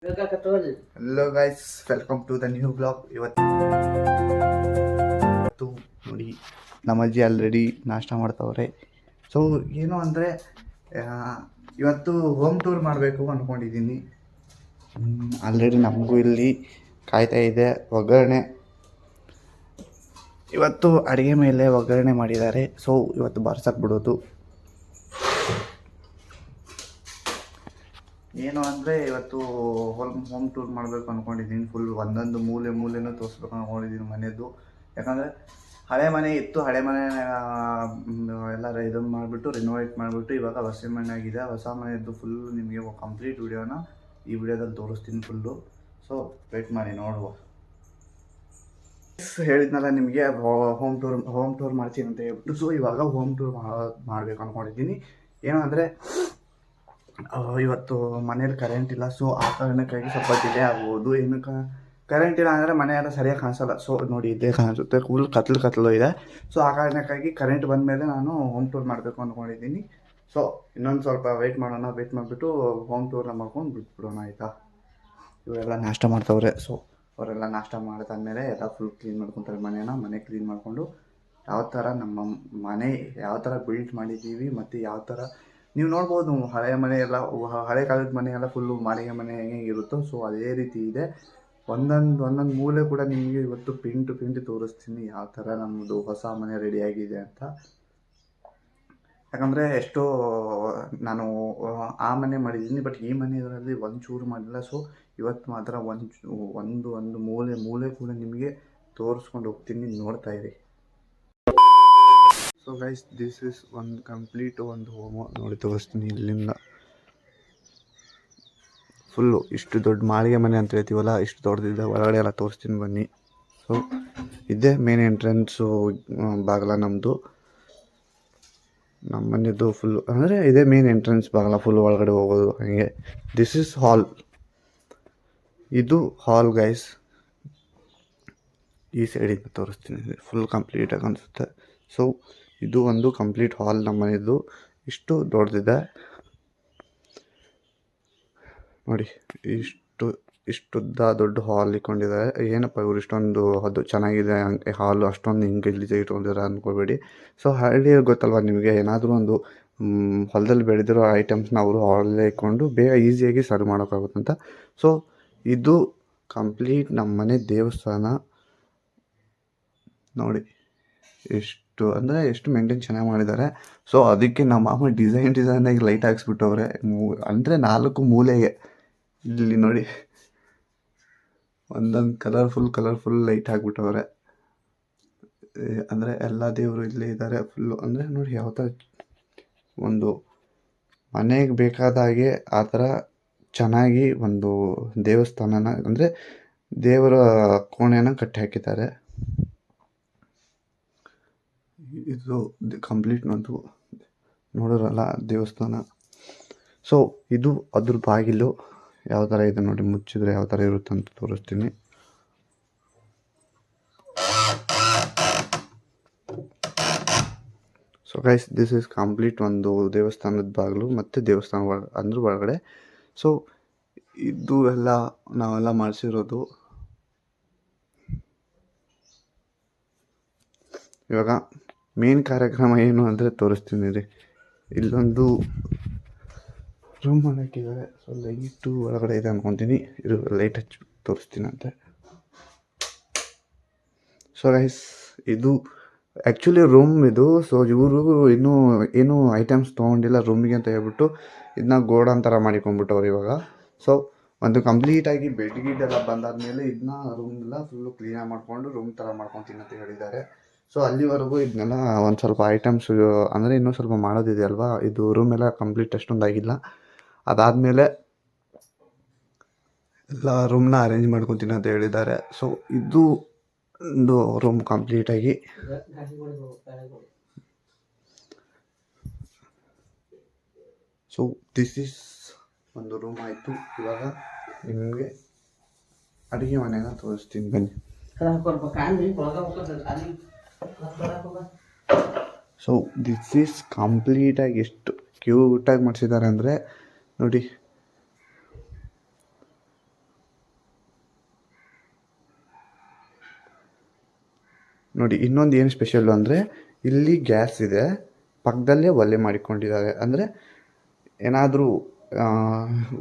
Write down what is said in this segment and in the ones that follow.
Hello guys, welcome to the new blog. ಇವತ್ತು ನೋಡಿ ನಮ್ಮ ಅಜ್ಜಿ ಆಲ್ರೆಡಿ ನಾಷ್ಟ ಮಾಡ್ತವ್ರೆ. ಸೊ ಏನು ಅಂದರೆ ಇವತ್ತು ಹೋಮ್ ಟೂರ್ ಮಾಡಬೇಕು ಅಂದ್ಕೊಂಡಿದ್ದೀನಿ. ಆಲ್ರೆಡಿ ನಮಗೂ ಇಲ್ಲಿ ಕಾಯ್ತಾ ಇದೆ ಒಗ್ಗರಣೆ. ಇವತ್ತು ಅಡುಗೆ ಮೇಲೆ ಒಗ್ಗರಣೆ ಮಾಡಿದ್ದಾರೆ. ಸೊ ಇವತ್ತು ಬರ್ಸಕ್ಕೆ ಬಿಡೋದು. ಏನು ಅಂದರೆ ಇವತ್ತು ಹೋಮ್ ಟೂರ್ ಮಾಡಬೇಕು ಅಂದ್ಕೊಂಡಿದ್ದೀನಿ. ಫುಲ್ ಒಂದೊಂದು ಮೂಲೆನೂ ತೋರಿಸ್ಬೇಕು ಅಂದ್ಕೊಂಡಿದ್ದೀನಿ ಮನೆಯದು. ಯಾಕಂದರೆ ಹಳೆ ಮನೆ ಇತ್ತು, ಹಳೆ ಮನೆ ಎಲ್ಲ ಇದನ್ನು ಮಾಡಿಬಿಟ್ಟು ರಿನೋವೇಟ್ ಮಾಡಿಬಿಟ್ಟು ಇವಾಗ ಹೊಸ ಮನೆ ಆಗಿದೆ. ಹೊಸ ಮನೆಯದ್ದು ಫುಲ್ಲು ನಿಮಗೆ ಕಂಪ್ಲೀಟ್ ವಿಡಿಯೋನ ಈ ವಿಡಿಯೋದಲ್ಲಿ ತೋರಿಸ್ತೀನಿ ಫುಲ್ಲು. ಸೊ ವೇಟ್ ಮಾಡಿ ನೋಡುವ. ಹೇಳಿದ್ನಲ್ಲ ನಿಮಗೆ ಹೋಮ್ ಟೂರ್ ಮಾಡ್ತೀನಿ ಅಂತ ಹೇಳ್ಬಿಟ್ಟು. ಸೊ ಇವಾಗ ಹೋಮ್ ಟೂರ್ ಮಾಡಬೇಕು ಅಂದ್ಕೊಂಡಿದ್ದೀನಿ. ಏನು ಅಂದರೆ ಇವತ್ತು ಮನೇಲಿ ಕರೆಂಟ್ ಇಲ್ಲ. ಸೊ ಆ ಕಾರಣಕ್ಕಾಗಿ ಸ್ವಲ್ಪ ಡಿಲೇ ಆಗ್ಬೋದು. ಏನು ಕರೆಂಟ್ ಇಲ್ಲ ಅಂದರೆ ಮನೆಯೆಲ್ಲ ಸರಿಯಾಗಿ ಕಾಣಿಸಲ್ಲ. ಸೊ ನೋಡಿ ಇದೇ ಕಾಣಿಸುತ್ತೆ, ಫುಲ್ ಕತ್ಲು ಇದೆ. ಸೊ ಆ ಕಾರಣಕ್ಕಾಗಿ ಕರೆಂಟ್ ಬಂದ ಮೇಲೆ ನಾನು ಹೋಮ್ ಟೂರ್ ಮಾಡಬೇಕು ಅಂದ್ಕೊಂಡಿದ್ದೀನಿ. ಸೊ ಇನ್ನೊಂದು ಸ್ವಲ್ಪ ವೆಯ್ಟ್ ಮಾಡಿಬಿಟ್ಟು ಹೋಮ್ ಟೂರ್ನ ಮಾಡ್ಕೊಂಡು ಬಿಟ್ಬಿಡೋಣ, ಆಯಿತಾ? ಇವರೆಲ್ಲ ನಾಷ್ಟ ಮಾಡ್ತವ್ರೆ. ಸೊ ಅವರೆಲ್ಲ ನಾಷ್ಟ ಮಾಡಿದಾದ್ಮೇಲೆ ಎಲ್ಲ ಫುಲ್ ಕ್ಲೀನ್ ಮಾಡ್ಕೊತಾರೆ ಮನೆ ಕ್ಲೀನ್ ಮಾಡಿಕೊಂಡು ಯಾವ ಥರ ನಮ್ಮ ಮನೆ ಯಾವ ಥರ ಬಿಲ್ಡ್ ಮಾಡಿದ್ದೀವಿ ಮತ್ತು ಯಾವ ಥರ ನೀವು ನೋಡ್ಬೋದು. ಹಳೆಯ ಮನೆ ಎಲ್ಲ ಹಳೆ ಕಾಲದ ಮನೆ ಎಲ್ಲ ಫುಲ್ಲು ಮಾಳಿಗೆ ಮನೆ ಹೆಂಗೆ ಇರುತ್ತೋ ಸೊ ಅದೇ ರೀತಿ ಇದೆ. ಒಂದೊಂದು ಮೂಲೆ ಕೂಡ ನಿಮಗೆ ಇವತ್ತು ಪಿಂಟು ತೋರಿಸ್ತೀನಿ ಯಾವ ಥರ ನಮ್ಮದು ಹೊಸ ಮನೆ ರೆಡಿಯಾಗಿದೆ ಅಂತ. ಯಾಕಂದರೆ ಎಷ್ಟೋ ನಾನು ಆ ಮನೆ ಮಾಡಿದ್ದೀನಿ, ಬಟ್ ಈ ಮನೆ ಇದರಲ್ಲಿ ಒಂಚೂರು ಮಾಡಿಲ್ಲ. ಸೊ ಇವತ್ತು ಮಾತ್ರ ಒಂದು ಮೂಲೆ ಕೂಡ ನಿಮಗೆ ತೋರಿಸ್ಕೊಂಡು ಹೋಗ್ತೀನಿ, ನೋಡ್ತಾ ಇರಿ. ಸೊ ಗೈಸ್, ದಿಸ್ ಇಸ್ ಒಂದು ಕಂಪ್ಲೀಟ್ ಒಂದು ಹೋಮ ನೋಡಿ ತೋರಿಸ್ತೀನಿ. ಇಲ್ಲಿಂದ ಫುಲ್ಲು ಇಷ್ಟು ದೊಡ್ಡ ಮಾಳಿಗೆ ಮನೆ ಅಂತ ಹೇಳ್ತೀವಲ್ಲ, ಇಷ್ಟು ದೊಡ್ಡದಿದೆ. ಒಳಗಡೆ ಎಲ್ಲ ತೋರಿಸ್ತೀನಿ ಬನ್ನಿ. ಸೊ ಇದೇ ಮೇನ್ ಎಂಟ್ರೆನ್ಸು ಬಾಗಿಲ ನಮ್ಮದು. ನಮ್ಮ ಮನೆಯದು ಫುಲ್ಲು ಅಂದರೆ ಇದೇ ಮೇನ್ ಎಂಟ್ರೆನ್ಸ್ ಬಾಗಿಲ, ಫುಲ್ ಒಳಗಡೆ ಹೋಗೋದು ಹಾಗೆ. ದಿಸ್ ಇಸ್ ಹಾಲ್. ಇದು ಹಾಲ್ ಗೈಸ್. ಈ ಸೈಡಿಂದ ತೋರಿಸ್ತೀನಿ, ಫುಲ್ ಕಂಪ್ಲೀಟಾಗಿ ಅನಿಸುತ್ತೆ. ಸೊ ಇದು ಒಂದು ಕಂಪ್ಲೀಟ್ ಹಾಲ್ ನಮ್ಮ ಮನೆಯದು. ಇಷ್ಟು ದೊಡ್ಡದಿದೆ ನೋಡಿ. ಇಷ್ಟುದ್ದ ದೊಡ್ಡ ಹಾಲ್ ಇಟ್ಕೊಂಡಿದ್ದಾರೆ. ಏನಪ್ಪ ಇವರು ಇಷ್ಟೊಂದು ಅದು ಚೆನ್ನಾಗಿದೆ ಹಾಲು, ಅಷ್ಟೊಂದು ಹಿಂಗೆ ಇಲ್ಲಿ ಇಟ್ಕೊಂಡಿದ್ದಾರೆ ಅಂದ್ಕೋಬೇಡಿ. ಸೊ ಹಳ್ಳಿಯಲ್ಲಿ ಗೊತ್ತಲ್ವ ನಿಮಗೆ, ಏನಾದರೂ ಒಂದು ಹೊಲದಲ್ಲಿ ಬೆಳೆದಿರೋ ಐಟಮ್ಸ್ನ ಅವರು ಹಾಲಲ್ಲೇ ಇಟ್ಕೊಂಡು ಬೇಗ ಈಸಿಯಾಗಿ ಸರ್ವ್ ಮಾಡೋಕ್ಕಾಗುತ್ತಂತ. ಸೊ ಇದು ಕಂಪ್ಲೀಟ್ ನಮ್ಮ ಮನೆ ದೇವಸ್ಥಾನ ನೋಡಿ. ಎಷ್ಟು ಮೇಂಟೈನ್ ಚೆನ್ನಾಗಿ ಮಾಡಿದ್ದಾರೆ. ಸೊ ಅದಕ್ಕೆ ನಮ್ಮ ಮಾಮ ಡಿಸೈನಾಗಿ ಲೈಟ್ ಹಾಕ್ಸ್ಬಿಟ್ಟವ್ರೆ. ಅಂದರೆ 4 ಮೂಲೆಗೆ ಇಲ್ಲಿ ನೋಡಿ ಒಂದೊಂದು ಕಲರ್ಫುಲ್ ಲೈಟ್ ಹಾಕ್ಬಿಟ್ಟವ್ರೆ. ಅಂದರೆ ಎಲ್ಲ ದೇವರು ಇಲ್ಲೇ ಇದ್ದಾರೆ ಫುಲ್ಲು. ಅಂದರೆ ನೋಡಿ ಯಾವ ಥರ ಒಂದು ಮನೆಗೆ ಬೇಕಾದ ಹಾಗೆ ಆ ಥರ ಚೆನ್ನಾಗಿ ಒಂದು ದೇವಸ್ಥಾನನ ಅಂದರೆ ದೇವರ ಕೋಣೆನ ಕಟ್ಟಿ ಹಾಕಿದ್ದಾರೆ. ಇದು ಕಂಪ್ಲೀಟ್ ಒಂದು ನೋಡೋರಲ್ಲ ದೇವಸ್ಥಾನ. ಸೊ ಇದು ಅದ್ರ ಬಾಗಿಲು ಯಾವ ಥರ ಇದೆ ನೋಡಿ, ಮುಚ್ಚಿದ್ರೆ ಯಾವ ಥರ ಇರುತ್ತೆ ಅಂತ ತೋರಿಸ್ತೀನಿ. So guys, this is complete ಒಂದು ದೇವಸ್ಥಾನದ ಬಾಗಿಲು ಮತ್ತು ದೇವಸ್ಥಾನ ಒಳಗಡೆ. ಸೊ ಇದು ಎಲ್ಲ ನಾವೆಲ್ಲ ಮಾಡಿಸಿರೋದು. ಇವಾಗ ಮೇನ್ ಕಾರ್ಯಕ್ರಮ ಏನು ಅಂದರೆ ತೋರಿಸ್ತೀನಿ ರೀ. ಇಲ್ಲೊಂದು ರೂಮ್ ಹಾಕಿದ್ದಾರೆ. ಸೊ ಲೈಟು ಒಳಗಡೆ ಇದೆ ಅಂದ್ಕೊತೀನಿ. ಇದು ಲೈಟ್ ಹಚ್ಚಿ ತೋರಿಸ್ತೀನಿ ಅಂತೆ. ಸೊ ಗೈಸ್, ಇದು ಆ್ಯಕ್ಚುಲಿ ರೂಮ್ ಇದು. ಸೊ ಇವರು ಏನೂ ಐಟಮ್ಸ್ ತೊಗೊಂಡಿಲ್ಲ ರೂಮಿಗೆ ಅಂತ ಹೇಳ್ಬಿಟ್ಟು ಇದನ್ನ ಗೋಡನ್ ಥರ ಮಾಡಿಕೊಂಡ್ಬಿಟ್ಟವ್ರು ಇವಾಗ. ಸೊ ಒಂದು ಕಂಪ್ಲೀಟಾಗಿ ಬೆಡ್ ಎಲ್ಲ ಬಂದಾದಮೇಲೆ ಇದನ್ನ ರೂಮ್ನೆಲ್ಲ ಫುಲ್ಲು ಕ್ಲೀನಾಗಿ ಮಾಡಿಕೊಂಡು ರೂಮ್ ಥರ ಮಾಡ್ಕೊತೀನಿ ಅಂತ ಹೇಳಿದ್ದಾರೆ. ಸೊ ಅಲ್ಲಿವರೆಗೂ ಇದನ್ನೆಲ್ಲ ಒಂದು ಸ್ವಲ್ಪ ಐಟಮ್ಸ್ ಅಂದರೆ ಇನ್ನೂ ಸ್ವಲ್ಪ ಮಾಡೋದಿದೆ ಅಲ್ವಾ. ಇದು ರೂಮೆಲ್ಲ ಕಂಪ್ಲೀಟ್ ಅಷ್ಟೊಂದು ಆಗಿಲ್ಲ. ಅದಾದಮೇಲೆ ಎಲ್ಲ ರೂಮ್ನ ಅರೇಂಜ್ ಮಾಡ್ಕೊತೀನಿ ಅಂತ ಹೇಳಿದ್ದಾರೆ. ಸೊ ಇದು ಒಂದು ರೂಮ್ ಕಂಪ್ಲೀಟಾಗಿ. ಸೊ ದಿಸ್ ಈಸ್ ಒಂದು ರೂಮ್ ಆಯಿತು. ಇವಾಗ ನಿಮಗೆ ಅಡುಗೆ ಮನೆನ ತೋರಿಸ್ತೀನಿ ಬನ್ನಿ. ಸೊ ದಿಸ್ ಈಸ್ ಕಂಪ್ಲೀಟಾಗಿ ಎಷ್ಟು ಕ್ಯೂಟಾಗಿ ಮಾಡಿಸಿದ್ದಾರೆ ಅಂದರೆ ನೋಡಿ. ನೋಡಿ ಇನ್ನೊಂದು ಏನು ಸ್ಪೆಷಲ್ಲು ಅಂದರೆ ಇಲ್ಲಿ ಗ್ಯಾಸ್ ಇದೆ, ಪಕ್ಕದಲ್ಲೇ ಒಲೆ ಮಾಡಿಕೊಂಡಿದ್ದಾರೆ. ಅಂದರೆ ಏನಾದರೂ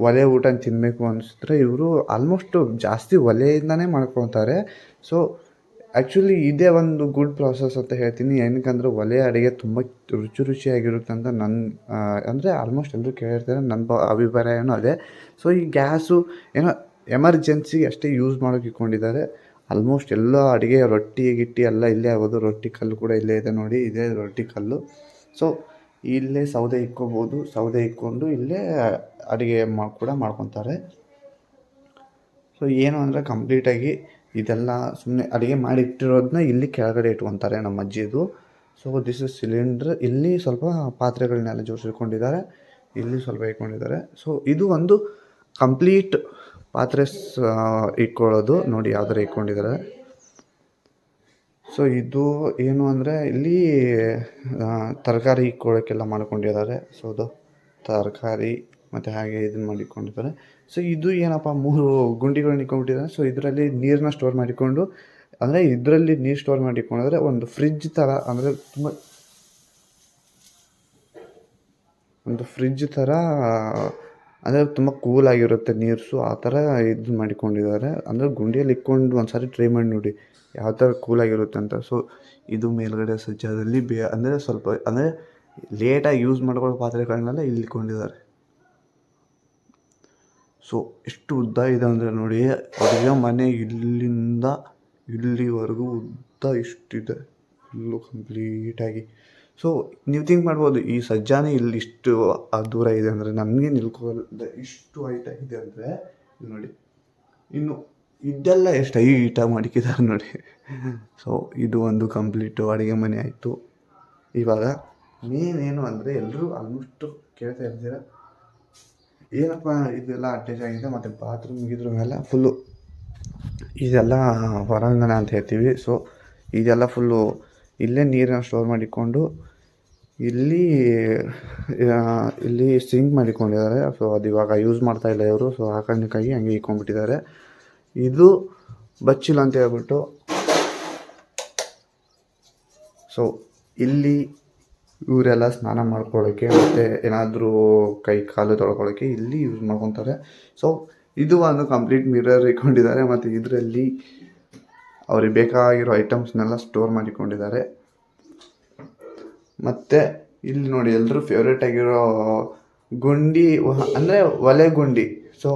ಒಲೆ ಊಟ ತಿನ್ನಬೇಕು ಅನಿಸಿದ್ರೆ ಇವರು ಆಲ್ಮೋಸ್ಟು ಜಾಸ್ತಿ ಒಲೆಯಿಂದನೇ ಮಾಡ್ಕೊತಾರೆ. ಸೊ ಆ್ಯಕ್ಚುಲಿ ಇದೇ ಒಂದು ಗುಡ್ ಪ್ರಾಸೆಸ್ ಅಂತ ಹೇಳ್ತೀನಿ. ಏನಕ್ಕಂದ್ರೆ ಒಲೆ ಅಡುಗೆ ತುಂಬ ರುಚಿಯಾಗಿರುತ್ತೆ ಅಂತ ಅಂದರೆ ಆಲ್ಮೋಸ್ಟ್ ಎಲ್ಲರೂ ಕೇಳಿರ್ತಾರೆ. ನನ್ನ ಅಭಿಪ್ರಾಯನೂ ಅದೇ. ಸೊ ಈ ಗ್ಯಾಸು ಏನೋ ಎಮರ್ಜೆನ್ಸಿಗೆ ಅಷ್ಟೇ ಯೂಸ್ ಮಾಡೋಕೆ ಇಟ್ಕೊಂಡಿದ್ದಾರೆ. ಆಲ್ಮೋಸ್ಟ್ ಎಲ್ಲ ಅಡುಗೆ ರೊಟ್ಟಿ ಗಿಟ್ಟಿ ಎಲ್ಲ ಇಲ್ಲೇ ಆಗೋದು. ರೊಟ್ಟಿ ಕಲ್ಲು ಕೂಡ ಇಲ್ಲೇ ಇದೆ ನೋಡಿ, ಇದೇ ರೊಟ್ಟಿ ಕಲ್ಲು. ಸೊ ಇಲ್ಲೇ ಸೌದೆ ಇಕ್ಕೋಬೋದು. ಸೌದೆ ಇಕ್ಕೊಂಡು ಇಲ್ಲೇ ಅಡುಗೆ ಕೂಡ ಮಾಡ್ಕೊತಾರೆ. ಸೊ ಏನು ಅಂದರೆ ಕಂಪ್ಲೀಟಾಗಿ ಇದೆಲ್ಲ ಸುಮ್ಮನೆ ಅಡುಗೆ ಮಾಡಿಟ್ಟಿರೋದನ್ನ ಇಲ್ಲಿ ಕೆಳಗಡೆ ಇಟ್ಕೊತಾರೆ ನಮ್ಮ ಅಜ್ಜಿದು. So this is cylinder. ಇಲ್ಲಿ ಸ್ವಲ್ಪ ಪಾತ್ರೆಗಳನ್ನೆಲ್ಲ ಜೋಡಿಸಿಕೊಂಡಿದ್ದಾರೆ, ಇಲ್ಲಿ ಸ್ವಲ್ಪ ಇಟ್ಕೊಂಡಿದ್ದಾರೆ. ಸೊ ಇದು ಒಂದು ಕಂಪ್ಲೀಟ್ ಪಾತ್ರೆ ಇಟ್ಕೊಳ್ಳೋದು ನೋಡಿ ಯಾವ ಥರ ಇಟ್ಕೊಂಡಿದ್ದಾರೆ. ಸೊ ಇದು ಏನು ಅಂದರೆ ಇಲ್ಲಿ ತರಕಾರಿ ಇಟ್ಕೊಳ್ಳೋಕ್ಕೆಲ್ಲ ಮಾಡ್ಕೊಂಡಿದ್ದಾರೆ. ಸೊ ಅದು ತರಕಾರಿ ಮತ್ತು ಹಾಗೆ ಇದನ್ನು ಮಾಡಿಕೊಂಡಿದ್ದಾರೆ. ಸೊ ಇದು ಏನಪ್ಪ 3 ಗುಂಡಿಗಳನ್ನ ಇಟ್ಕೊಂಡ್ಬಿಟ್ಟಿದ್ದಾರೆ. ಸೊ ಇದರಲ್ಲಿ ನೀರನ್ನ ಸ್ಟೋರ್ ಮಾಡಿಕೊಂಡು, ಅಂದರೆ ಇದರಲ್ಲಿ ನೀರು ಸ್ಟೋರ್ ಮಾಡಿಕೊಂಡ್ರೆ ಒಂದು ಫ್ರಿಜ್ ಥರ, ಅಂದರೆ ಒಂದು ಫ್ರಿಜ್ ಥರ, ಅಂದರೆ ತುಂಬ ಕೂಲಾಗಿರುತ್ತೆ ನೀರು. ಸೊ ಆ ಥರ ಇದು ಮಾಡಿಕೊಂಡಿದ್ದಾರೆ. ಅಂದರೆ ಗುಂಡಿಯಲ್ಲಿ ಇಟ್ಕೊಂಡು ಒಂದು ಸಾರಿ ಟ್ರೈ ಮಾಡಿ ನೋಡಿ ಯಾವ ಥರ ಕೂಲಾಗಿರುತ್ತೆ ಅಂತ. ಸೊ ಇದು ಮೇಲ್ಗಡೆ ಸಜ್ಜಾದಲ್ಲಿ ಅಂದರೆ ಸ್ವಲ್ಪ ಅಂದರೆ ಲೇಟಾಗಿ ಯೂಸ್ ಮಾಡ್ಕೊಳ್ಳೋ ಪಾತ್ರೆಗಳನ್ನೆಲ್ಲ ಇಲ್ಲಿ ಇಟ್ಕೊಂಡಿದ್ದಾರೆ. ಸೊ ಎಷ್ಟು ಉದ್ದ ಇದೆ ಅಂದರೆ ನೋಡಿ, ಅಡುಗೆ ಮನೆ ಇಲ್ಲಿಂದ ಇಲ್ಲಿವರೆಗೂ ಉದ್ದ ಇಷ್ಟಿದೆ ಫುಲ್ಲು ಕಂಪ್ಲೀಟಾಗಿ. ಸೊ ನೀವು ಥಿಂಕ್ ಮಾಡ್ಬೋದು ಈ ಸಜ್ಜಾನೇ ಇಲ್ಲಿ ಇಷ್ಟು ದೂರ ಇದೆ ಅಂದರೆ ನಮಗೆ ನಿಲ್ಕೊಳ್ಳದೆ ಇಷ್ಟು ಹೈಟಾಗಿದೆ ಅಂದರೆ ನೋಡಿ. ಇನ್ನು ಇದೆಲ್ಲ ಎಷ್ಟು ಹೈಟಾಗಿ ಮಾಡಿಕಿದ್ದಾರೆ ನೋಡಿ. ಸೊ ಇದು ಒಂದು ಕಂಪ್ಲೀಟು ಅಡುಗೆ ಮನೆ ಆಯಿತು. ಇವಾಗ ಮೇನ್ ಏನು ಅಂದರೆ ಎಲ್ಲರೂ ಆಲ್ಮೋಸ್ಟ್ ಕೇಳ್ತಾ ಇರ್ತೀರ ಏನಪ್ಪ ಇದೆಲ್ಲ ಅಟ್ಯಾಚ್ ಆಗಿದೆ ಮತ್ತು ಬಾತ್ರೂಮ್ ಎಲ್ಲ ಫುಲ್ಲು ಇದೆಲ್ಲ ಹೊರಾಂಗಣ ಅಂತ ಹೇಳ್ತೀವಿ. ಸೊ ಇದೆಲ್ಲ ಫುಲ್ಲು ಇಲ್ಲೇ ನೀರನ್ನು ಸ್ಟೋರ್ ಮಾಡಿಕೊಂಡು ಇಲ್ಲಿ ಸಿಂಕ್ ಮಾಡಿಕೊಂಡಿದ್ದಾರೆ. ಸೊ ಅದು ಇವಾಗ ಯೂಸ್ ಮಾಡ್ತಾಯಿಲ್ಲ ಇವರು. ಸೊ ಆ ಕಾರಣಕ್ಕಾಗಿ ಹಂಗೆ ಇಟ್ಕೊಂಡ್ಬಿಟ್ಟಿದ್ದಾರೆ. ಇದು ಬಚ್ಚಿಲ್ಲ ಅಂತ ಹೇಳ್ಬಿಟ್ಟು, ಸೊ ಇಲ್ಲಿ ಇವರೆಲ್ಲ ಸ್ನಾನ ಮಾಡ್ಕೊಳ್ಳೋಕ್ಕೆ ಮತ್ತು ಏನಾದರೂ ಕೈ ಕಾಲು ತೊಳ್ಕೊಳ್ಳೋಕ್ಕೆ ಇಲ್ಲಿ ಯೂಸ್ ಮಾಡ್ಕೊತಾರೆ. ಸೊ ಇದು ಒಂದು ಕಂಪ್ಲೀಟ್ ಮಿರರ್ ಇಟ್ಕೊಂಡಿದ್ದಾರೆ ಮತ್ತು ಇದರಲ್ಲಿ ಅವ್ರಿಗೆ ಬೇಕಾಗಿರೋ ಐಟಮ್ಸ್ನೆಲ್ಲ ಸ್ಟೋರ್ ಮಾಡಿಕೊಂಡಿದ್ದಾರೆ. ಮತ್ತು ಇಲ್ಲಿ ನೋಡಿ ಎಲ್ಲರೂ ಫೇವ್ರೇಟ್ ಆಗಿರೋ ಗುಂಡಿ ಅಂದರೆ ಒಲೆ ಗುಂಡಿ. ಸೊ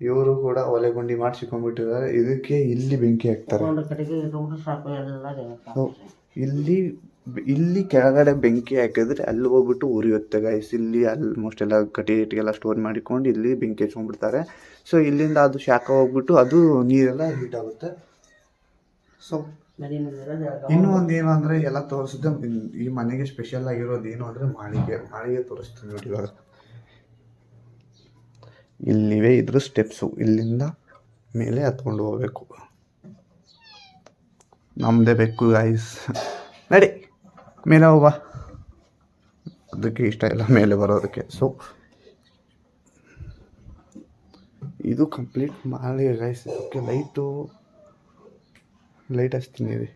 ಇವರು ಕೂಡ ಒಲೆ ಗುಂಡಿ ಮಾಡಿಸಿಕೊಂಡ್ಬಿಟ್ಟಿದ್ದಾರೆ. ಇದಕ್ಕೆ ಇಲ್ಲಿ ಬೆಂಕಿ ಹಾಕ್ತಾರೆ. ಸೊ ಇಲ್ಲಿ ಕೆಳಗಡೆ ಬೆಂಕಿ ಹಾಕಿದ್ರೆ ಅಲ್ಲಿ ಹೋಗ್ಬಿಟ್ಟು ಉರಿಯುತ್ತೆ ಗೈಸ್. ಇಲ್ಲಿ ಆಲ್ಮೋಸ್ಟ್ ಎಲ್ಲ ಕಟ್ಟಿಗೆಲ್ಲ ಸ್ಟೋರ್ ಮಾಡಿಕೊಂಡು ಇಲ್ಲಿ ಬೆಂಕಿ ಹಚ್ಕೊಂಡ್ಬಿಡ್ತಾರೆ. ಸೊ ಇಲ್ಲಿಂದ ಅದು ಶಾಖ ಹೋಗ್ಬಿಟ್ಟು ಅದು ನೀರೆಲ್ಲ ಹೀಟ್ ಆಗುತ್ತೆ. ಸೊ ಇನ್ನೂ ಒಂದು ಏನು ಅಂದರೆ ಎಲ್ಲ ತೋರಿಸಿದ್ದೆ ಈ ಮನೆಗೆ ಸ್ಪೆಷಲ್ ಆಗಿರೋದು ಏನು ಅಂದರೆ ಮಾಳಿಗೆ ತೋರಿಸ್ತೀನಿ ನೋಡಿ. ಇವಾಗ ಇಲ್ಲಿವೆ ಇದ್ರ ಸ್ಟೆಪ್ಸು, ಇಲ್ಲಿಂದ ಮೇಲೆ ಹತ್ಕೊಂಡು ಹೋಗ್ಬೇಕು. ನಮ್ಮದೇ ಬೇಕು ಗೈಸ್, ನಡಿ ಮೇಲೆ ಹೋಗ. ಅದಕ್ಕೆ ಇಷ್ಟ ಇಲ್ಲ ಮೇಲೆ ಬರೋದಕ್ಕೆ. ಸೊ ಇದು ಕಂಪ್ಲೀಟ್ ಮಾಳಿಗೆ ಗೈಸ್. ಇದಕ್ಕೆ ಲೈಟ್ ಹಚ್ತೀನಿ ರೀ.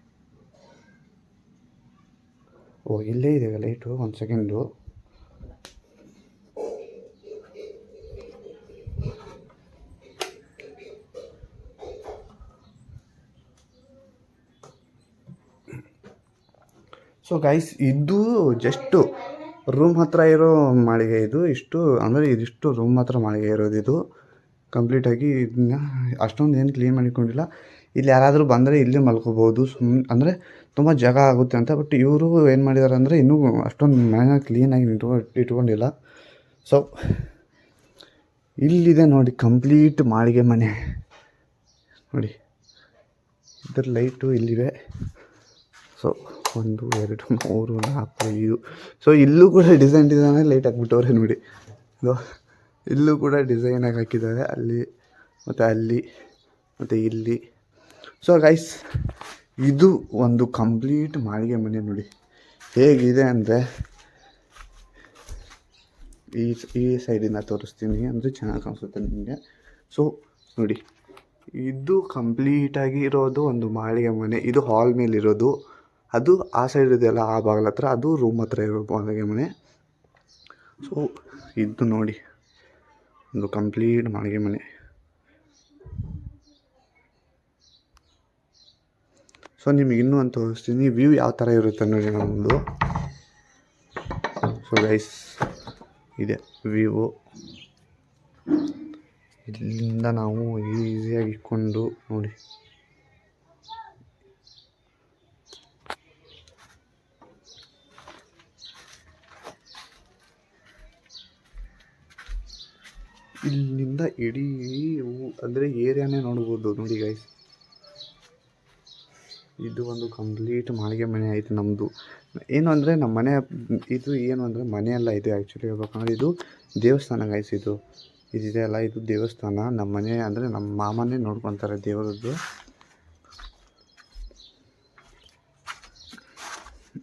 ಓ ಇಲ್ಲೇ ಇದೆ ಲೈಟು, ಒಂದು ಸೆಕೆಂಡು. ಸೊ ಗೈಸ್ ಇದು ಜಸ್ಟು ರೂಮ್ ಹತ್ರ ಇರೋ ಮಾಳಿಗೆ. ಇದು ಇಷ್ಟು ಅಂದರೆ ಇದಿಷ್ಟು ರೂಮ್ ಹತ್ರ ಮಾಳಿಗೆ ಇರೋದು. ಇದು ಕಂಪ್ಲೀಟಾಗಿ ಇದನ್ನ ಅಷ್ಟೊಂದು ಏನು ಕ್ಲೀನ್ ಮಾಡಿಕೊಂಡಿಲ್ಲ. ಇಲ್ಲಿ ಯಾರಾದರೂ ಬಂದರೆ ಇಲ್ಲಿ ಮಲ್ಕೋಬೋದು, ಅಂದರೆ ತುಂಬ ಜಾಗ ಆಗುತ್ತೆ ಅಂತ. ಬಟ್ ಇವರು ಏನು ಮಾಡಿದ್ದಾರೆ ಅಂದರೆ ಇನ್ನೂ ಅಷ್ಟೊಂದು ಮನೆ ಕ್ಲೀನಾಗಿ ಇಟ್ಕೊಂಡಿಲ್ಲ. ಸೊ ಇಲ್ಲಿದೆ ನೋಡಿ ಕಂಪ್ಲೀಟ್ ಮಾಳಿಗೆ ಮನೆ ನೋಡಿ. ಇದರ ಲೈಟು ಇಲ್ಲಿವೆ. ಸೊ 1 2 3 4 5. ಸೊ ಇಲ್ಲೂ ಕೂಡ ಡಿಸೈನಾಗಿ ಲೈಟ್ ಹಾಕ್ಬಿಟ್ಟವ್ರೆ ನೋಡಿ. ಇಲ್ಲೂ ಕೂಡ ಡಿಸೈನಾಗಿ ಹಾಕಿದ್ದಾರೆ, ಅಲ್ಲಿ ಮತ್ತು ಅಲ್ಲಿ ಮತ್ತು ಇಲ್ಲಿ. ಸೊ ಗೈಸ್ ಇದು ಒಂದು ಕಂಪ್ಲೀಟ್ ಮಾಳಿಗೆ ಮನೆ ನೋಡಿ ಹೇಗಿದೆ ಅಂದರೆ, ಈ ಸೈಡಿಂದ ತೋರಿಸ್ತೀನಿ ಅಂದರೆ ಚೆನ್ನಾಗಿ ಕಾಣಿಸುತ್ತೆ ನಿಮಗೆ. ಸೊ ನೋಡಿ ಇದು ಕಂಪ್ಲೀಟಾಗಿ ಇರೋದು ಒಂದು ಮಾಳಿಗೆ ಮನೆ. ಇದು ಹಾಲ್ ಮೇಲೆ ಇರೋದು. ಅದು ಆ ಸೈಡ್ ಇದೆಯಲ್ಲ, ಆ ಬಾಗಿಲ ಹತ್ರ, ಅದು ರೂಮ್ ಹತ್ರ ಇರೋ ಮಾಳಿಗೆ ಮನೆ. ಸೊ ಇದು ನೋಡಿ ಒಂದು ಕಂಪ್ಲೀಟ್ ಮಾಳಿಗೆ ಮನೆ. ಸೊ ನಿಮಗೆ ಇನ್ನೂ ಅಂತ ತೋರಿಸ್ತೀನಿ, ವ್ಯೂ ಯಾವ ಥರ ಇರುತ್ತೆ ನೋಡಿ ನಮ್ಮದು. ಸೊ ಗೈಸ್ ಇದೆ ವ್ಯೂ. ಇಲ್ಲಿಂದ ನಾವು ಈಸಿಯಾಗಿ ಇಟ್ಕೊಂಡು ನೋಡಿ, ಇಲ್ಲಿಂದ ಇಡೀ ಅಂದರೆ ಏರಿಯಾನೇ ನೋಡ್ಬೋದು ನೋಡಿ ಗೈಸ್. ಇದು ಒಂದು ಕಂಪ್ಲೀಟ್ ಮಾಳಿಗೆ ಮನೆ ಆಯಿತು ನಮ್ಮದು. ಏನು ಅಂದರೆ ನಮ್ಮ ಮನೆ ಇದು ಏನು ಅಂದರೆ ಮನೆಯಲ್ಲ ಇದು, ಆ್ಯಕ್ಚುಲಿ ಹೇಳ್ಬೇಕಂದ್ರೆ ಇದು ದೇವಸ್ಥಾನ ಗೈಸ್. ಇದಿದೆ ಅಲ್ಲ, ಇದು ದೇವಸ್ಥಾನ. ನಮ್ಮ ಮನೆ ಅಂದರೆ ನಮ್ಮ ಮಾಮನೇ ನೋಡ್ಕೊತಾರೆ ದೇವರದ್ದು.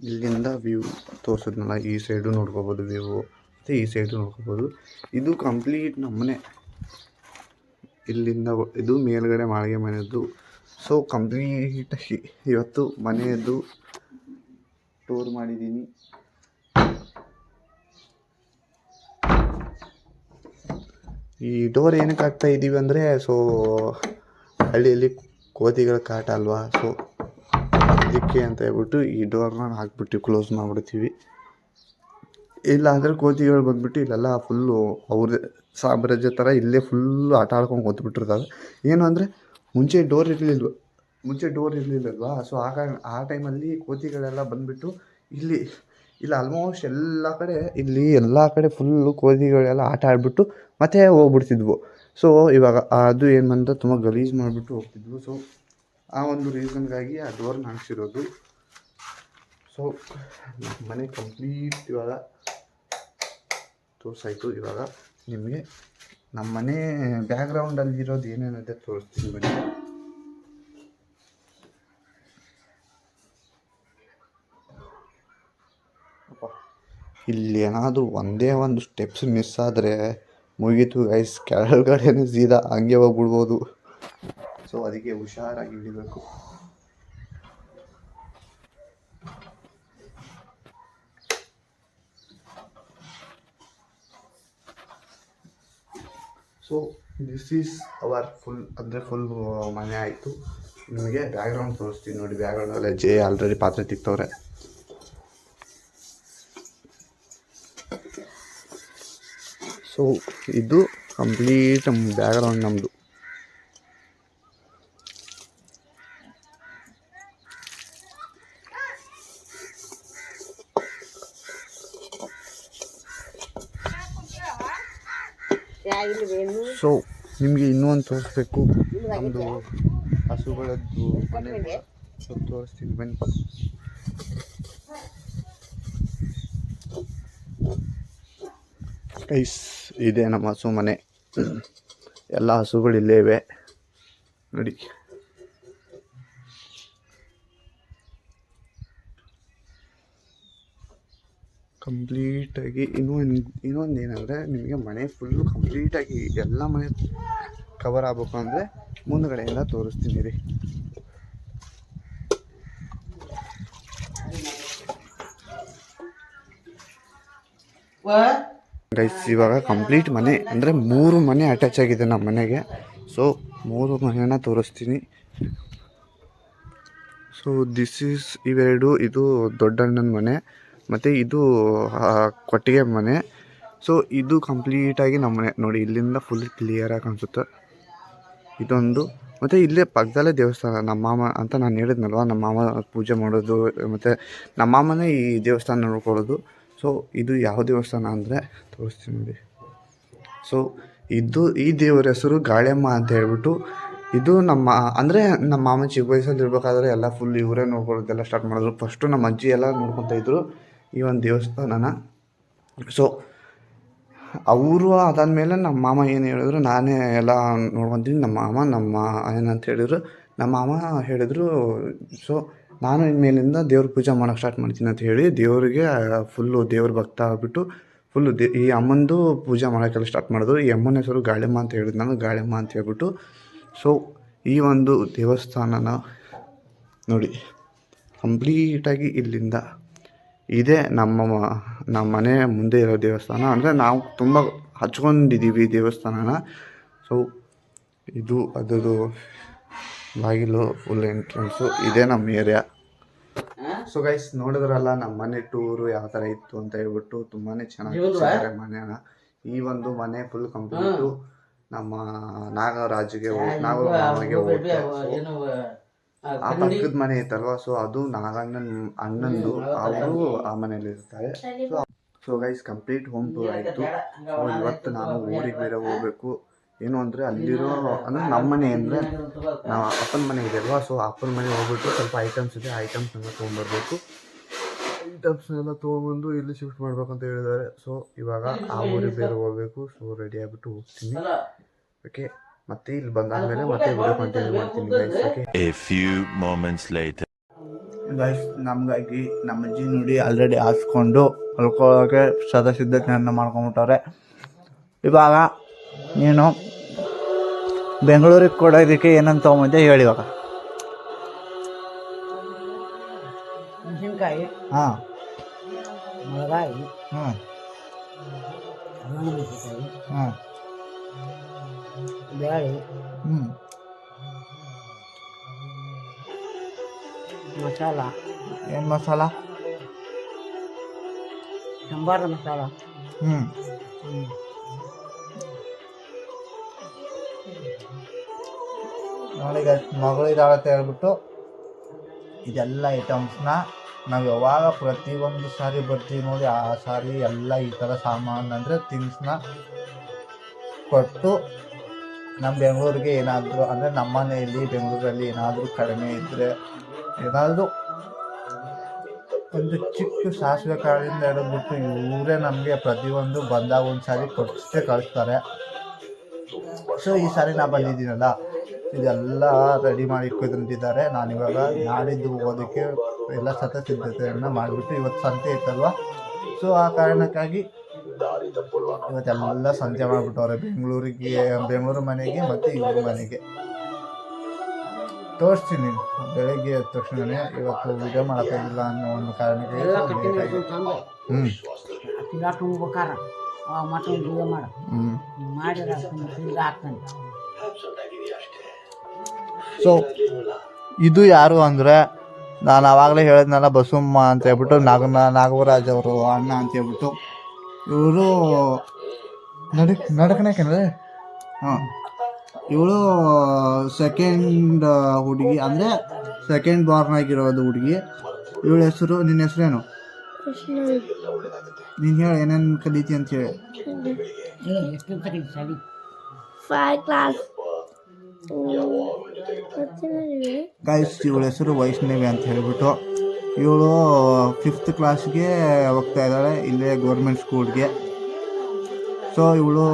ಇಲ್ಲಿಂದ ವ್ಯೂ ತೋರಿಸಿದ್ನಲ್ಲ, ಈ ಸೈಡು ನೋಡ್ಕೋಬೋದು ವ್ಯೂ, ಮತ್ತು ಈ ಸೈಡು ನೋಡ್ಕೋಬೋದು. ಇದು ಕಂಪ್ಲೀಟ್ ನಮ್ಮ ಮನೆ. ಇಲ್ಲಿಂದ ಇದು ಮೇಲ್ಗಡೆ ಮಾಳಿಗೆ ಮನೆಯದ್ದು. ಸೊ ಕಂಪ್ಲೀಟಾಗಿ ಇವತ್ತು ಮನೆಯದ್ದು ಟೂರ್ ಮಾಡಿದ್ದೀನಿ. ಈ ಡೋರ್ ಏನಕ್ಕೆ ಹಾಕ್ತಾ ಇದ್ದೀವಿ ಅಂದರೆ, ಸೊ ಹಳ್ಳಿಯಲ್ಲಿ ಕೋತಿಗಳ ಕಾಟ ಅಲ್ವಾ, ಸೊ ಅದಕ್ಕೆ ಅಂತ ಹೇಳ್ಬಿಟ್ಟು ಈ ಡೋರ್ನ ಹಾಕ್ಬಿಟ್ಟು ಕ್ಲೋಸ್ ಮಾಡಿಬಿಡ್ತೀವಿ. ಇಲ್ಲ ಅಂದರೆ ಕೋತಿಗಳು ಬಂದುಬಿಟ್ಟು ಇಲ್ಲೆಲ್ಲ ಫುಲ್ಲು ಅವ್ರ ಸಾಮ್ರಾಜ್ಯ ಥರ ಇಲ್ಲೇ ಫುಲ್ಲು ಆಟ ಆಡ್ಕೊಂಡು ಕೂತ್ಬಿಟ್ಟಿರ್ತಾವೆ. ಏನು ಅಂದರೆ ಮುಂಚೆ ಡೋರ್ ಇರಲಿಲ್ಲಲ್ವಾ, ಸೊ ಆ ಟೈಮಲ್ಲಿ ಕೋತಿಗಳೆಲ್ಲ ಬಂದುಬಿಟ್ಟು ಇಲ್ಲಿ ಆಲ್ಮೋಸ್ಟ್ ಎಲ್ಲ ಕಡೆ ಫುಲ್ಲು ಕೋತಿಗಳೆಲ್ಲ ಆಟ ಆಡಿಬಿಟ್ಟು ಮತ್ತೆ ಹೋಗ್ಬಿಡ್ತಿದ್ವು. ಸೊ ಇವಾಗ ಅದು ಏನು ಬಂದ ತುಂಬ ಗಲೀಜು ಮಾಡಿಬಿಟ್ಟು ಹೋಗ್ತಿದ್ವು. ಸೊ ಆ ಒಂದು ರೀಸನ್ಗಾಗಿ ಆ ಡೋರ್ನ ಹಾಕ್ಸಿರೋದು. ಸೊ ಮನೆ ಕಂಪ್ಲೀಟ್ ಇವಾಗ ತೋರಿಸಾಯ್ತು. ಇವಾಗ ನಿಮಗೆ ನಮ್ಮ ಮನೆ ಬ್ಯಾಕ್ಗ್ರೌಂಡಲ್ಲಿರೋದು ಏನೇನಿದೆ ತೋರಿಸ್ತೀನಿ ಬನ್ನಿ. ಇಲ್ಲಿ ಏನಾದರೂ ಒಂದೇ ಒಂದು ಸ್ಟೆಪ್ಸ್ ಮಿಸ್ ಆದರೆ ಮುಗೀತು ಗೈಸ್, ಕೆಳಗಡೆನೇ ಸೀದಾ ಹಂಗೆ ಹೋಗ್ಬಿಡ್ಬೋದು. ಸೊ ಅದಕ್ಕೆ ಹುಷಾರಾಗಿ ಇಡಬೇಕು. So this is our full ಮನೆ ಆಯಿತು. ನಿಮಗೆ ಬ್ಯಾಕ್ಗ್ರೌಂಡ್ ತೋರಿಸ್ತೀನಿ ನೋಡಿ. ಬ್ಯಾಕ್ಗ್ರೌಂಡಲ್ಲಿ ಜೆ ಆಲ್ರೆಡಿ ಪಾತ್ರೆ ತಿಕ್ತವ್ರೆ. ಸೊ ಇದು ಕಂಪ್ಲೀಟ್ ಬ್ಯಾಕ್ಗ್ರೌಂಡ್ ನಮ್ಮದು. ಸೊ ನಿಮಗೆ ಇನ್ನೂ ಒಂದು ತೋರಿಸ್ಬೇಕು, ನಮ್ಮದು ಹಸುಗಳದ್ದು ಮನೆ. ಸೊ ತೋರಿಸ್ತೀನಿ ಬನ್ನಿ. ಗೈಸ್ ಇದೆ ನಮ್ಮ ಹಸು ಮನೆ. ಎಲ್ಲ ಹಸುಗಳಿಲ್ಲೇ ಇವೆ ನೋಡಿ. ಕಂಪ್ಲೀಟಾಗಿ ಇನ್ನೊಂದು ಏನಂದರೆ, ನಿಮಗೆ ಮನೆ ಫುಲ್ಲು ಕಂಪ್ಲೀಟಾಗಿ ಎಲ್ಲ ಮನೆ ಕವರ್ ಆಗಬೇಕು ಅಂದರೆ ಮುಂದುಗಡೆಯಿಂದ ತೋರಿಸ್ತೀನಿ ರೀ. ಗೈಸ್ ಇವಾಗ ಕಂಪ್ಲೀಟ್ ಮನೆ ಅಂದರೆ 3 ಮನೆ ಅಟ್ಯಾಚ್ ಆಗಿದೆ ನಮ್ಮ ಮನೆಗೆ. ಸೊ 3 ಮನೆನ ತೋರಿಸ್ತೀನಿ. ಸೊ ಇವೆರಡು, ಇದು ದೊಡ್ಡಣ್ಣನ ಮನೆ ಮತ್ತು ಇದು ಕೊಟ್ಟಿಗೆ ಮನೆ. ಸೊ ಇದು ಕಂಪ್ಲೀಟಾಗಿ ನಮ್ಮ ಮನೆ ನೋಡಿ. ಇಲ್ಲಿಂದ ಫುಲ್ ಕ್ಲಿಯರಾಗಿ ಕಾಣಿಸುತ್ತೆ. ಇದೊಂದು, ಮತ್ತು ಇಲ್ಲೇ ಪಕ್ಕದಲ್ಲೇ ದೇವಸ್ಥಾನ. ನಮ್ಮ ಮಾಮ ಅಂತ ನಾನು ಹೇಳಿದ್ನಲ್ವ, ನಮ್ಮ ಮಾಮ ಪೂಜೆ ಮಾಡೋದು, ಮತ್ತು ನಮ್ಮ ಮಾಮನೇ ಈ ದೇವಸ್ಥಾನ ನೋಡ್ಕೊಳ್ಳೋದು. ಸೊ ಇದು ಯಾವ ದೇವಸ್ಥಾನ ಅಂದರೆ ತೋರಿಸ್ತೀನಿ ನೋಡಿ. ಸೊ ಈ ದೇವರ ಹೆಸರು ಗಾಳಿಯಮ್ಮ ಅಂತ ಹೇಳ್ಬಿಟ್ಟು. ಇದು ನಮ್ಮ ಮಾಮ ಚಿಕ್ಕ ವಯಸ್ಸಲ್ಲಿ ಇರಬೇಕಾದ್ರೆ ಎಲ್ಲ ಫುಲ್ ಇವರೇ ನೋಡ್ಕೊಳ್ಳೋದೆಲ್ಲ ಸ್ಟಾರ್ಟ್ ಮಾಡಿದ್ರು. ಫಸ್ಟು ನಮ್ಮ ಅಜ್ಜಿ ಎಲ್ಲ ನೋಡ್ಕೊತಾಯಿದ್ರು ಈ ಒಂದು ದೇವಸ್ಥಾನನ. ಸೊ ಅವರು ಅದಾದಮೇಲೆ ನಮ್ಮ ಮಾಮ ಏನು ಹೇಳಿದ್ರು, ನಾನೇ ಎಲ್ಲ ನೋಡ್ಕೊತೀನಿ. ನಮ್ಮ ಏನಂತ ಹೇಳಿದ್ರು, ನಮ್ಮ ಮಾಮ ಹೇಳಿದ್ರು. ಸೊ ನಾನು ಇನ್ಮೇಲಿಂದ ದೇವ್ರ ಪೂಜೆ ಮಾಡೋಕ್ಕೆ ಸ್ಟಾರ್ಟ್ ಮಾಡ್ತೀನಿ ಅಂತ ಹೇಳಿ ದೇವರಿಗೆ ಫುಲ್ಲು ದೇವ್ರ ಭಕ್ತ ಆಗಿಬಿಟ್ಟು ಫುಲ್ಲು ಈ ಅಮ್ಮಂದು ಪೂಜೆ ಮಾಡೋಕ್ಕೆಲ್ಲ ಸ್ಟಾರ್ಟ್ ಮಾಡಿದ್ರು. ಈ ಅಮ್ಮನ ಹೆಸರು ಗಾಳಿಯಮ್ಮ ಅಂತ ಹೇಳಿದ್ರು, ನಾನು ಗಾಳಿಯಮ್ಮ ಅಂತ ಹೇಳ್ಬಿಟ್ಟು. ಸೊ ಈ ಒಂದು ದೇವಸ್ಥಾನನ ನೋಡಿ ಕಂಪ್ಲೀಟಾಗಿ ಇಲ್ಲಿಂದ ಇದೇ ನಮ್ಮ ಮನೆ ಮುಂದೆ ಇರೋ ದೇವಸ್ಥಾನ. ಅಂದರೆ ನಾವು ತುಂಬ ಹಚ್ಕೊಂಡಿದ್ದೀವಿ ದೇವಸ್ಥಾನನ. ಸೊ ಇದು ಅದರದ್ದು ಬಾಗಿಲು, ಫುಲ್ ಎಂಟ್ರೆನ್ಸು, ಇದೇ ನಮ್ಮ ಏರಿಯಾ. ಸೊ ಗೈಸ್ ನೋಡಿದ್ರಲ್ಲ ನಮ್ಮ ಮನೆ ಟೂರು ಯಾವ ಥರ ಇತ್ತು ಅಂತ ಹೇಳ್ಬಿಟ್ಟು. ತುಂಬಾ ಚೆನ್ನಾಗಿ ಮನೆನ. ಈ ಒಂದು ಮನೆ ಫುಲ್ ಕಂಪ್ಲೀಟು ನಮ್ಮ ನಾಗರಾಜ್ಗೆ ಹೋಗುತ್ತೆ. ಆ ಪಕ್ಕದ ಮನೆ ಇತ್ತಲ್ವ, ಸೊ ಅದು ಅಣ್ಣಂದು, ಅವರು ಆ ಮನೇಲಿ ಇರ್ತಾರೆ. So guys complete home tour ಆಯಿತು. ಸೊ ಇವತ್ತು ನಾನು ಊರಿಗೆ ಬೇರೆ ಹೋಗಬೇಕು. ಏನು ಅಂದರೆ ಅಲ್ಲಿರೋ ಅಂದರೆ ನಮ್ಮ ಮನೆ ಅಂದರೆ ನಾವು ಅಪ್ಪನ ಮನೆ ಇದೆ ಅಲ್ವಾ, ಸೊ ಅಪ್ಪನ ಮನೆಗೆ ಹೋಗ್ಬಿಟ್ಟು ಸ್ವಲ್ಪ ಐಟಮ್ಸ್ ಇದೆ, ಐಟಮ್ಸ್ನೆಲ್ಲ ತೊಗೊಂಬರ್ಬೇಕು. ಐಟಮ್ಸ್ನೆಲ್ಲ ತೊಗೊಂಬಂದು ಇಲ್ಲಿ ಶಿಫ್ಟ್ ಮಾಡ್ಬೇಕಂತ ಹೇಳಿದ್ದಾರೆ. ಸೊ ಇವಾಗ ಆ ಊರಿಗೆ ಬೇರೆ ಹೋಗಬೇಕು. ಸೊ ರೆಡಿ ಆಗಿಬಿಟ್ಟು ಹೋಗ್ತೀನಿ. ಓಕೆ, ಮತ್ತೆ ಇಲ್ಲಿ ಬಂದಾದ್ಮೇಲೆ ಮತ್ತೆ ವಿಡಿಯೋ ಕಂಟಿನ್ಯೂ ಮಾಡ್ತೀನಿ guys. Okay, A few moments later. Guys ನಮಗಾಗಿ ನಮ್ಮ ಅಜ್ಜಿ ನೋಡಿ ಆಲ್ರೆಡಿ ಹಾಸ್ಕೊಂಡು ಹೊಲ್ಕೊಳ್ಳೋಕೆ ಸಿದ್ಧತೆಯನ್ನು ಮಾಡ್ಕೊಂಬಿಟ್ಟವ್ರೆ. ಇವಾಗ ನೀನು ಬೆಂಗಳೂರಿಗೆ ಕೊಡೋದಕ್ಕೆ ಏನಂತ ತೊಗೊಂಬಂದೆ ಹೇಳಿ ಇವಾಗ. ಮೆಣಸಿನ್ಕಾಯಿ, ಹಾಂ, ಮುಳಗಾಯಿ, ಹಾಂ, ಮೆಣಸಿನ್ಕಾಯಿ, ಹಾಂ, ಬೇಳೆ, ಮಸಾಲ, ಏನು ಮಸಾಲ? ಸಾಂಬಾರು ಮಸಾಲ. ನೋಡಿ ಗೈಸ್, ಮಗಳು ಇದ್ದಾಳೆ ಅಂತ ಹೇಳ್ಬಿಟ್ಟು ಇದೆಲ್ಲ ಐಟಮ್ಸ್ನ ನಾವು ಯಾವಾಗ ಪ್ರತಿಯೊಂದು ಸಾರಿ ಬರ್ತೀವಿ ನೋಡಿ, ಆ ಸಾರಿ ಎಲ್ಲ ಈ ಥರ ಸಾಮಾನು ಅಂದರೆ ಥಿಂಗ್ಸ್ನ ಕೊಟ್ಟು ನಮ್ಮ ಬೆಂಗಳೂರಿಗೆ ಏನಾದರೂ ಅಂದರೆ ನಮ್ಮ ಮನೆಯಲ್ಲಿ ಬೆಂಗಳೂರಲ್ಲಿ ಏನಾದರೂ ಕಡಿಮೆ ಇದ್ದರೆ ಏನಾದರೂ ಒಂದು ಚಿಕ್ಕ ಸಾಸಿವೆ ಕಾಳಿಂದ ಹಿಡಿದ್ಬಿಟ್ಟು ಇವರೇ ನಮಗೆ ಪ್ರತಿಯೊಂದು ಬಂದಾಗ ಒಂದು ಸಾರಿ ಕೊಟ್ಟೇ ಕಳಿಸ್ತಾರೆ. ಸೊ ಈ ಸಾರಿ ನಾ ಬಂದಿದ್ದೀನಲ್ಲ, ಇದೆಲ್ಲ ರೆಡಿ ಮಾಡಿ ಇಟ್ಕೊಂಡಿದ್ದಾರೆ. ನಾನಿವಾಗ ನಾಳಿದ್ದು ಹೋಗೋದಕ್ಕೆ ಎಲ್ಲ ಸಿದ್ಧತೆಯನ್ನು ಮಾಡಿಬಿಟ್ಟು, ಇವತ್ತು ಸಂತೆ ಇತ್ತಲ್ವ, ಸೊ ಆ ಕಾರಣಕ್ಕಾಗಿ ಇವತ್ತೆಲ್ಲ ಸಂತೆ ಮಾಡಿಬಿಟ್ಟವ್ರೆ ಬೆಂಗಳೂರು ಮನೆಗೆ ಮತ್ತು ಇವ್ರ ಮನೆಗೆ. ತೋರಿಸ್ತೀನಿ ಬೆಳಗ್ಗೆ ಎದ್ದ ತಕ್ಷಣವೇ. ಇವತ್ತು ವಿಡಿಯೋ ಮಾಡೋಕ್ಕಾಗಿಲ್ಲ ಅನ್ನೋ ಒಂದು ಕಾರಣಕ್ಕೆ ತುಂಬ್ಬೇಕಾರ ಮಟನ್ ವಿಡಿಯೋ ಮಾಡಿರ ಹಾಕ್ತಾನೆ. ಸೊ ಇದು ಯಾರು ಅಂದರೆ ನಾನು ಆವಾಗಲೇ ಹೇಳಿದ್ನಲ್ಲ, ಬಸಮ್ಮ ಅಂತ ಹೇಳ್ಬಿಟ್ಟು ನಾಗವರಾಜ್ ಅವರು ಅಣ್ಣ ಅಂತ ಹೇಳ್ಬಿಟ್ಟು. ಇವರು ನಡಕಣಕಂದ್ರೆ ಹಾಂ, ಇವಳು ಸೆಕೆಂಡ್ ಹುಡುಗಿ, ಅಂದರೆ ಸೆಕೆಂಡ್ ಬಾರ್ನ್ ಆಗಿರೋದು ಹುಡುಗಿ. ಇವಳ ಹೆಸರು, ನಿನ್ನ ಹೆಸರೇನು? ನೀನು ಹೇಳಿ ಏನೇನು ಕಲಿತಿ ಅಂತ ಹೇಳಿ. ಗೈಸ್ ಇವಳ ಹೆಸರು ವೈಷ್ಣವಿ ಅಂತ ಹೇಳ್ಬಿಟ್ಟು. ಇವಳು 5th ಕ್ಲಾಸ್ಗೆ ಹೋಗ್ತಾ ಇದ್ದಾಳೆ ಇಲ್ಲೇ ಗೌರ್ಮೆಂಟ್ ಸ್ಕೂಲ್ಗೆ. ಸೊ ಇವಳು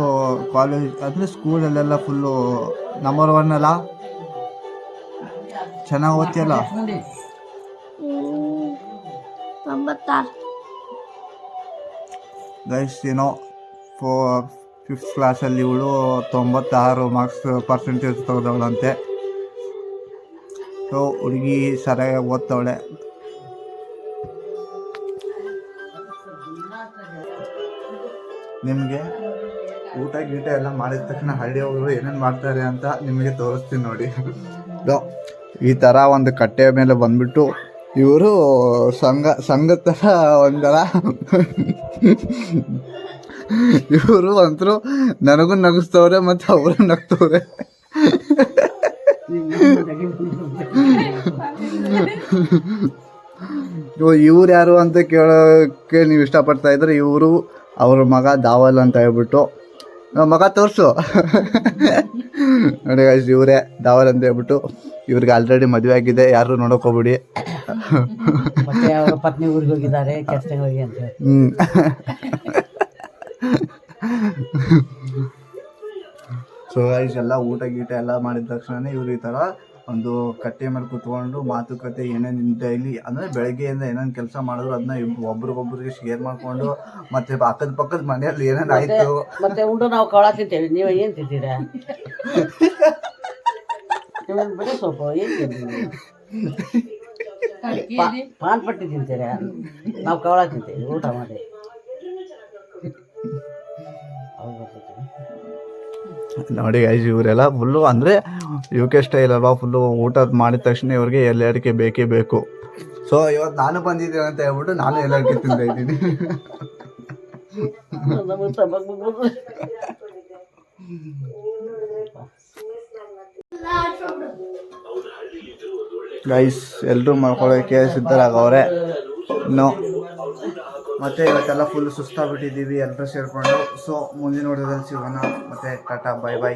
ಕಾಲೇಜ್ ಅಂದರೆ ಸ್ಕೂಲಲ್ಲೆಲ್ಲ ಫುಲ್ಲು ನಂಬರ್ 1 ಅಲ್ಲ, ಚೆನ್ನಾಗಿ ಓದ್ತಿಯಲ್ಲ. ಗೈಸ್ ಏನೋ 5th ಕ್ಲಾಸಲ್ಲಿ ಇವಳು 96 ಮಾರ್ಕ್ಸ್ ಪರ್ಸೆಂಟೇಜ್ ತೆಗೆದವಳಂತೆ. ಸೊ ಹುಡುಗಿ ಸರಿಯಾಗಿ ಓದ್ತವಳೆ. ನಿಮಗೆ ಊಟ ಗೀಟ ಎಲ್ಲ ಮಾಡಿದ ತಕ್ಷಣ ಹಳ್ಳಿಯವರು ಏನೇನು ಮಾಡ್ತಾರೆ ಅಂತ ನಿಮಗೆ ತೋರಿಸ್ತೀನಿ ನೋಡಿ. ಈ ಥರ ಒಂದು ಕಟ್ಟೆಯ ಮೇಲೆ ಬಂದ್ಬಿಟ್ಟು ಇವರು ಸಂಘದ ಥರ ಒಂಥರ ಇವರು ಅಂತರೂ ನನಗೂ ನಗಿಸ್ತವ್ರೆ ಮತ್ತು ಅವರು ನಗ್ತವ್ರೆ. ಇವ್ರು ಯಾರು ಅಂತ ಕೇಳೋಕ್ಕೆ ನೀವು ಇಷ್ಟಪಡ್ತಾ ಇದ್ರೆ, ಇವರು ಅವ್ರ ಮಗ ದಾವಲ್ ಅಂತ ಹೇಳ್ಬಿಟ್ಟು. ಮಗ ತೋರಿಸು ನೋಡಿ ಗೈಸ್, ಇವರೇ ದಾವಲ್ ಅಂತ ಹೇಳ್ಬಿಟ್ಟು. ಇವ್ರಿಗೆ ಆಲ್ರೆಡಿ ಮದುವೆ ಆಗಿದೆ, ಯಾರು ನೋಡೋಕೋಗ್ಬಿಡಿ. ಪತ್ನಿ ಊರಿಗೆ ಹೋಗಿದ್ದಾರೆ ಕೆಲಸಕ್ಕೆ ಹೋಗಿ ಅಂತ. ಸೊ ಗೈಸ್ ಎಲ್ಲ ಊಟ ಗೀಟ ಎಲ್ಲ ಮಾಡಿದ ತಕ್ಷಣ ಇವ್ರು ಈ ಥರ ಒಂದು ಕಟ್ಟೆ ಮೇಲೆ ಕೂತ್ಕೊಂಡು ಮಾತುಕತೆ ಏನೇನು ಡೈಲಿ ಅಂದರೆ ಬೆಳಗ್ಗೆಯಿಂದ ಏನೇನು ಕೆಲಸ ಮಾಡಿದ್ರು ಅದನ್ನ ಒಬ್ರಿಗೊಬ್ರಿಗೆ ಶೇರ್ ಮಾಡಿಕೊಂಡು, ಮತ್ತೆ ಪಕ್ಕದ ಮನೆಯಲ್ಲಿ ಏನೇನು ಆಯಿತು ಮತ್ತೆ ಉಂಡು ನಾವು ಕವಳ ತಿಂತೇವೆ, ನೀವು ಏನು ತಿಂತೀರಾ? ಬರೀ ಸೊಪ್ಪು ಏನು ತಿಂತೀವಿ ಪಾನ್ ಪಟ್ಟಿ ತಿಂತೀರಾ ನಾವು ಕವಳ ತಿಂತೀವಿ ಊಟ ಮಾಡಿ ನೋಡಿ ಗೈಸ್ ಇವರೆಲ್ಲ ಫುಲ್ಲು ಅಂದರೆ ಯು ಕೆ ಸ್ಟೈಲ್ ಅಲ್ವಾ ಫುಲ್ಲು ಊಟ ಮಾಡಿದ ತಕ್ಷಣ ಇವ್ರಿಗೆ ಎಲ್ಲಡಿಕೆ ಬೇಕೇ ಬೇಕು. ಸೊ ಇವತ್ತು ನಾನು ಬಂದಿದ್ದೀನಿ ಅಂತ ಹೇಳ್ಬಿಟ್ಟು ನಾನು ಎಲ್ಲಡಿಕೆ ತಿಂತಾ ಇದ್ದೀನಿ. ಗೈಸ್ ಎಲ್ಲರೂ ಮಾಡ್ಕೊಳ್ಳೋಕ್ಕೆ ಸಿದ್ಧರಾಗವ್ರೆ ಇನ್ನು. ಮತ್ತು ಇವತ್ತೆಲ್ಲ ಫುಲ್ ಸುಸ್ತಾಗ್ಬಿಟ್ಟಿದ್ದೀವಿ ಎಲ್ಲರೂ ಸೇರಿಕೊಂಡು. ಸೊ ಮುಂದಿನ ನೋಡೋದ್ರಲ್ಲಿ ಸಿಗೋಣ. ಮತ್ತು ಟಾಟಾ ಬೈ ಬೈ.